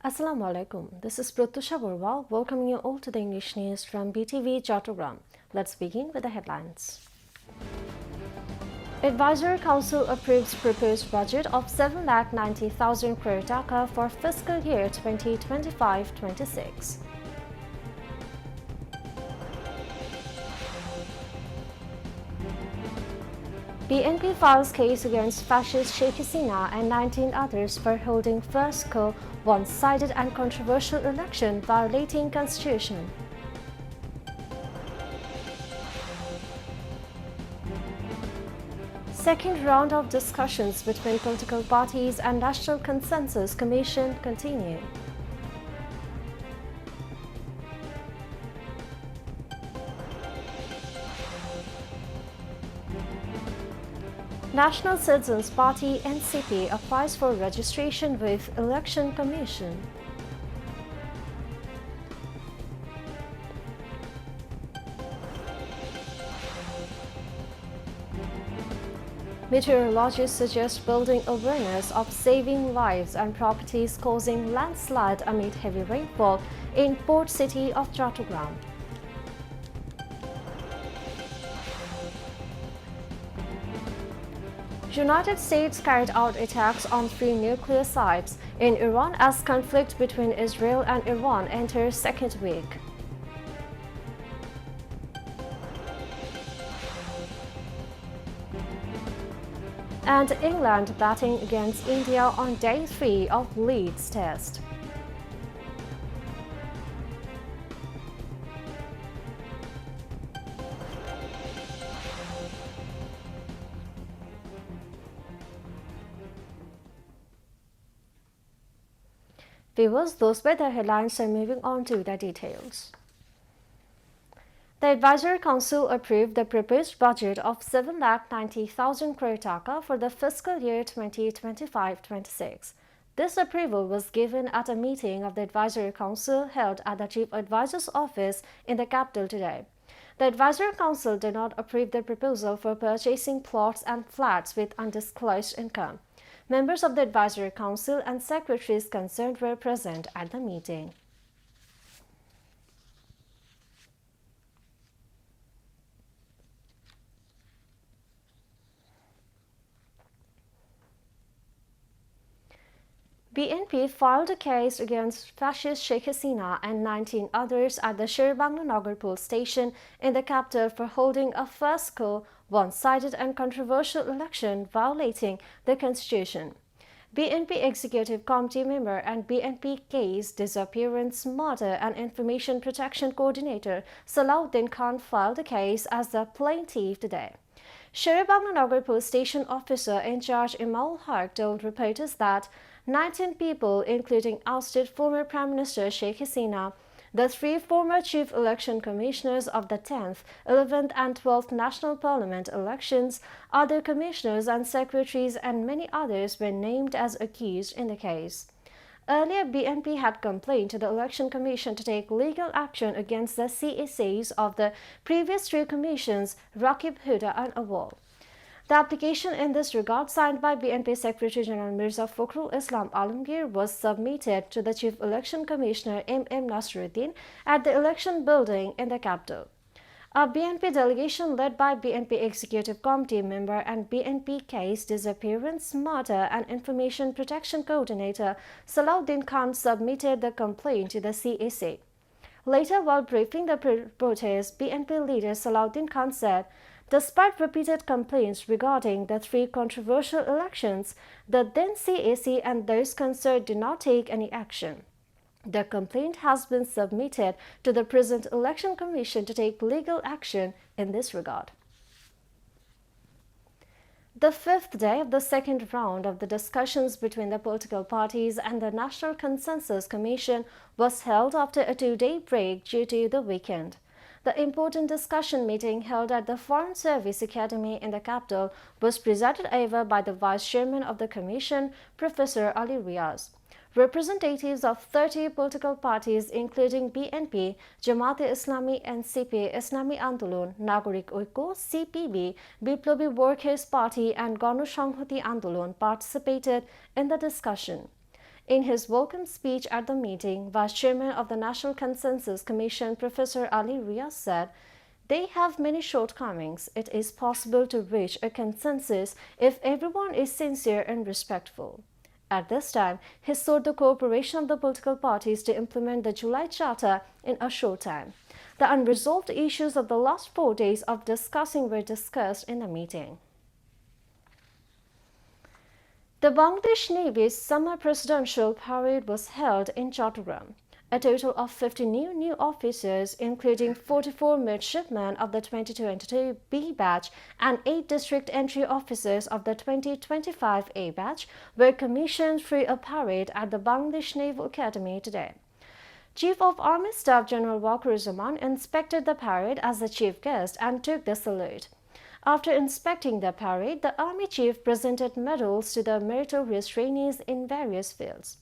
Assalamu alaikum. This is Pratusha Borwal welcoming you all to the English news from BTV Chattogram. Let's begin with the headlines. Advisory Council approves proposed budget of 7,90,000 crore taka for fiscal year 2025-26. BNP files case against fascist Sheikh Hasina and 19 others for holding first one-sided and controversial election violating constitution. Second round of discussions between political parties and National Consensus Commission continue. National Citizens Party (NCP) applies for registration with Election Commission. Meteorologists suggest building awareness of saving lives and properties causing landslide amid heavy rainfall in port city of Chattogram. United States carried out attacks on 3 nuclear sites in Iran as conflict between Israel and Iran enters second week. And England batting against India on day 3 of Leeds Test. Viewers, those were the headlines, and moving on to the details. The Advisory Council approved the proposed budget of 7,90,000 crore taka for the fiscal year 2025-26. This approval was given at a meeting of the Advisory Council held at the Chief Advisor's office in the capital today. The Advisory Council did not approve the proposal for purchasing plots and flats with undisclosed income. Members of the Advisory Council and secretaries concerned were present at the meeting. BNP filed a case against fascist Sheikh Hasina and 19 others at the Shirbangal Nagar police station in the capital for holding a farcical, one-sided and controversial election violating the constitution. BNP Executive Committee member and BNP case disappearance, murder and information protection coordinator Salahuddin Khan filed the case as the plaintiff today. Shirbangal Nagar police station officer in charge Imaul Haq told reporters that 19 people, including ousted former Prime Minister Sheikh Hasina, the 3 former chief election commissioners of the 10th, 11th and 12th National Parliament elections, other commissioners and secretaries and many others were named as accused in the case. Earlier, BNP had complained to the Election Commission to take legal action against the CSAs of the previous 3 commissions, Rakib Huda and Awal. The application in this regard, signed by BNP Secretary General Mirza Fakhrul Islam Alamgir, was submitted to the Chief Election Commissioner M.M. Nasruddin at the election building in the capital. A BNP delegation led by BNP Executive Committee member and BNP case disappearance, murder and information protection coordinator Salahuddin Khan submitted the complaint to the CSA. Later, while briefing the protest, BNP leader Salahuddin Khan said, despite repeated complaints regarding the 3 controversial elections, the then CAC and those concerned did not take any action. The complaint has been submitted to the present Election Commission to take legal action in this regard. The 5th day of the second round of the discussions between the political parties and the National Consensus Commission was held after a 2-day break due to the weekend. The important discussion meeting held at the Foreign Service Academy in the capital was presided over by the Vice Chairman of the Commission, Professor Ali Riaz. Representatives of 30 political parties including BNP, Jamaat-e-Islami, NCP, Islami Andolon, Nagorik Oiko, CPB, Biplobi Workers Party and Ganoshanghati Andolon participated in the discussion. In his welcome speech at the meeting, Vice Chairman of the National Consensus Commission, Professor Ali Riaz, said, "They have many shortcomings. It is possible to reach a consensus if everyone is sincere and respectful." At this time, he sought the cooperation of the political parties to implement the July Charter in a short time. The unresolved issues of the last 4 days of discussing were discussed in the meeting. The Bangladesh Navy's summer presidential parade was held in Chattogram. A total of 50 new officers, including 44 midshipmen of the 2022 B batch and 8 district entry officers of the 2025 A batch, were commissioned for a parade at the Bangladesh Naval Academy today. Chief of Army Staff General Waqar inspected the parade as the chief guest and took the salute. After inspecting the parade, the Army Chief presented medals to the meritorious trainees in various fields.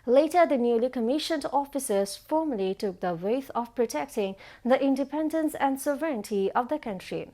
Later, the newly commissioned officers formally took the oath of protecting the independence and sovereignty of the country.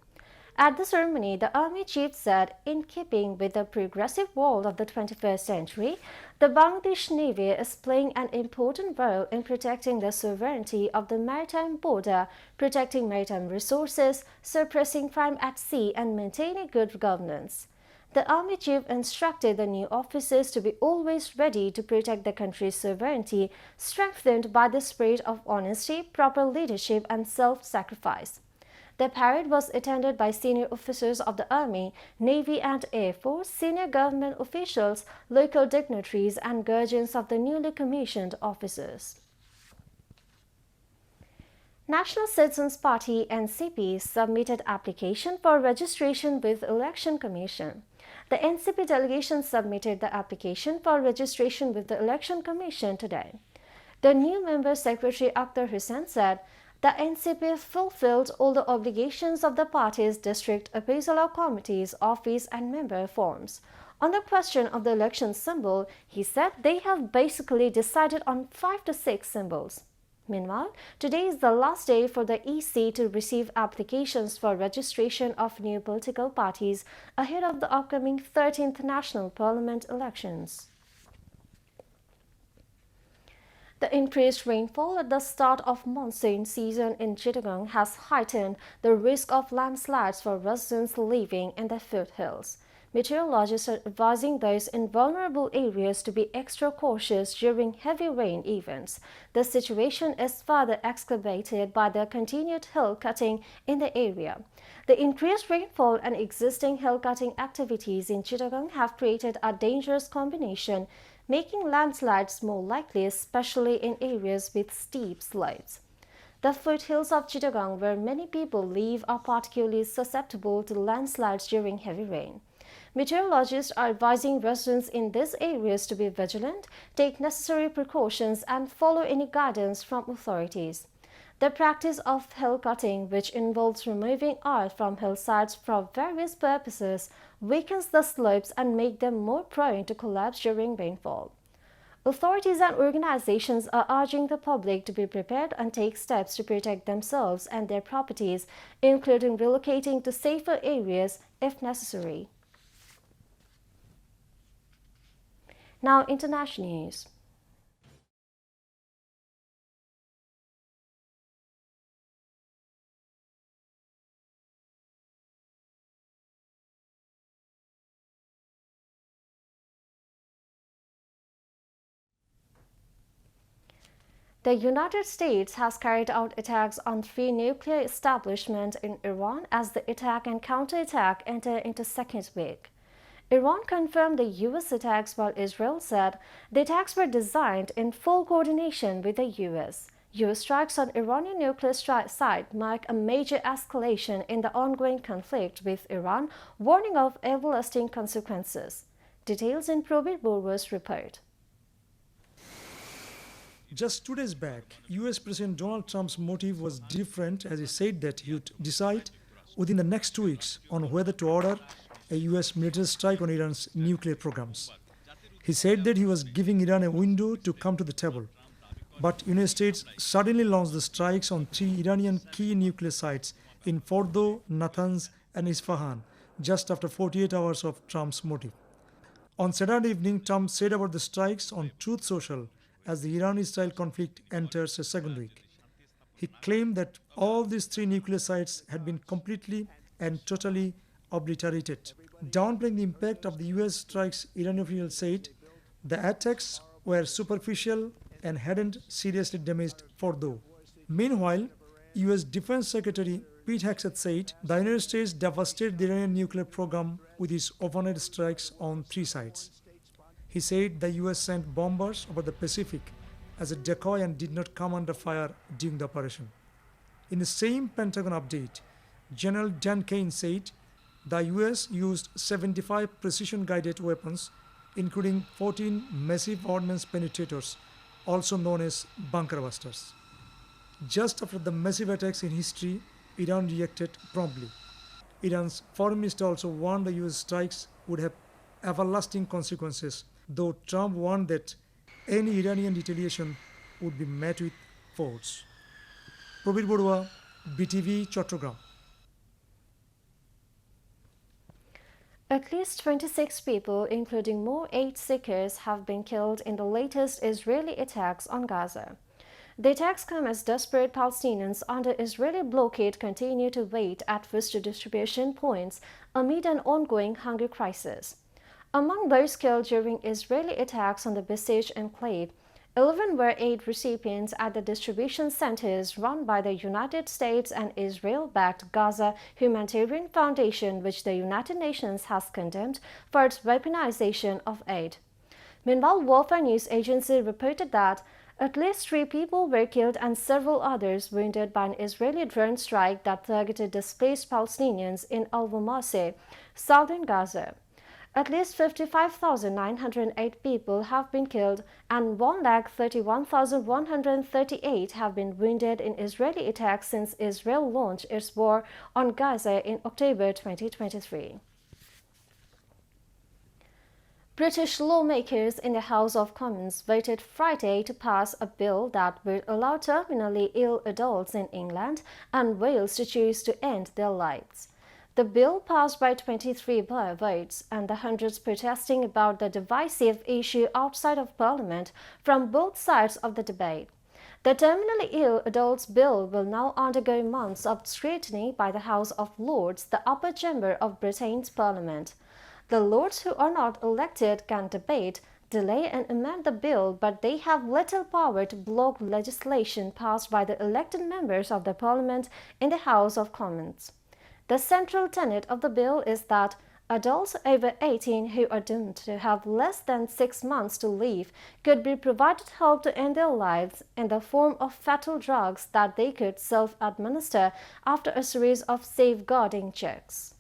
At the ceremony, the Army Chief said, in keeping with the progressive world of the 21st century, the Bangladesh Navy is playing an important role in protecting the sovereignty of the maritime border, protecting maritime resources, suppressing crime at sea, and maintaining good governance. The Army Chief instructed the new officers to be always ready to protect the country's sovereignty, strengthened by the spirit of honesty, proper leadership, and self-sacrifice. The parade was attended by senior officers of the Army, Navy, and Air Force, senior government officials, local dignitaries, and guardians of the newly commissioned officers. National Citizens Party (NCP) submitted application for registration with Election Commission. The NCP delegation submitted the application for registration with the Election Commission today. The new member secretary Akhtar Hussain said, "The NCP fulfilled all the obligations of the party's district appraisal committee's office and member forms." On the question of the election symbol, he said they have basically decided on 5 to 6 symbols. Meanwhile, today is the last day for the EC to receive applications for registration of new political parties ahead of the upcoming 13th National Parliament elections. The increased rainfall at the start of monsoon season in Chittagong has heightened the risk of landslides for residents living in the foothills. Meteorologists are advising those in vulnerable areas to be extra cautious during heavy rain events. The situation is further exacerbated by the continued hill cutting in the area. The increased rainfall and existing hill cutting activities in Chittagong have created a dangerous combination, making landslides more likely, especially in areas with steep slopes. The foothills of Chittagong, where many people live, are particularly susceptible to landslides during heavy rain. Meteorologists are advising residents in these areas to be vigilant, take necessary precautions, and follow any guidance from authorities. The practice of hill cutting, which involves removing earth from hillsides for various purposes, weakens the slopes and makes them more prone to collapse during rainfall. Authorities and organizations are urging the public to be prepared and take steps to protect themselves and their properties, including relocating to safer areas if necessary. Now, international news. The United States has carried out attacks on 3 nuclear establishments in Iran as the attack and counterattack enter into second week. Iran confirmed the U.S. attacks, while Israel said the attacks were designed in full coordination with the U.S. U.S. strikes on Iranian nuclear site mark a major escalation in the ongoing conflict with Iran, warning of everlasting consequences. Details in Probit Borwa's report. Just 2 days back, US President Donald Trump's motive was different, as he said that he would decide within the next 2 weeks on whether to order a US military strike on Iran's nuclear programs. He said that he was giving Iran a window to come to the table. But United States suddenly launched the strikes on 3 Iranian key nuclear sites in Fordo, Natanz, and Isfahan just after 48 hours of Trump's motive. On Saturday evening, Trump said about the strikes on Truth Social as the Iran-Israel conflict enters a second week. He claimed that all these three nuclear sites had been completely and totally obliterated. Downplaying the impact of the US strikes, Iranian officials said the attacks were superficial and hadn't seriously damaged Fordow. Meanwhile, US Defense Secretary Pete Hegseth said the United States devastated the Iranian nuclear program with its overnight strikes on three sites. He said the US sent bombers over the Pacific as a decoy and did not come under fire during the operation. In the same Pentagon update, General Dan Kane said the US used 75 precision-guided weapons, including 14 massive ordnance penetrators, also known as bunker busters. Just after the massive attacks in history, Iran reacted promptly. Iran's foreign minister also warned the US strikes would have everlasting consequences, though Trump warned that any Iranian retaliation would be met with force. Probir Borua, BTV Chattogram. At least 26 people, including more aid seekers, have been killed in the latest Israeli attacks on Gaza. The attacks come as desperate Palestinians under Israeli blockade continue to wait at food distribution points amid an ongoing hunger crisis. Among those killed during Israeli attacks on the besieged enclave, 11 were aid recipients at the distribution centers run by the United States and Israel-backed Gaza Humanitarian Foundation, which the United Nations has condemned for its weaponization of aid. Meanwhile, Warfare News Agency reported that at least 3 people were killed and several others wounded by an Israeli drone strike that targeted displaced Palestinians in Al-Wamaseh, southern Gaza. At least 55,908 people have been killed and 131,138 have been wounded in Israeli attacks since Israel launched its war on Gaza in October 2023. British lawmakers in the House of Commons voted Friday to pass a bill that would allow terminally ill adults in England and Wales to choose to end their lives. The bill passed by 23 votes, and the hundreds protesting about the divisive issue outside of Parliament from both sides of the debate. The terminally ill adults bill will now undergo months of scrutiny by the House of Lords, the upper chamber of Britain's Parliament. The Lords who are not elected can debate, delay and amend the bill, but they have little power to block legislation passed by the elected members of the Parliament in the House of Commons. The central tenet of the bill is that adults over 18 who are doomed to have less than 6 months to live could be provided help to end their lives in the form of fatal drugs that they could self-administer after a series of safeguarding checks.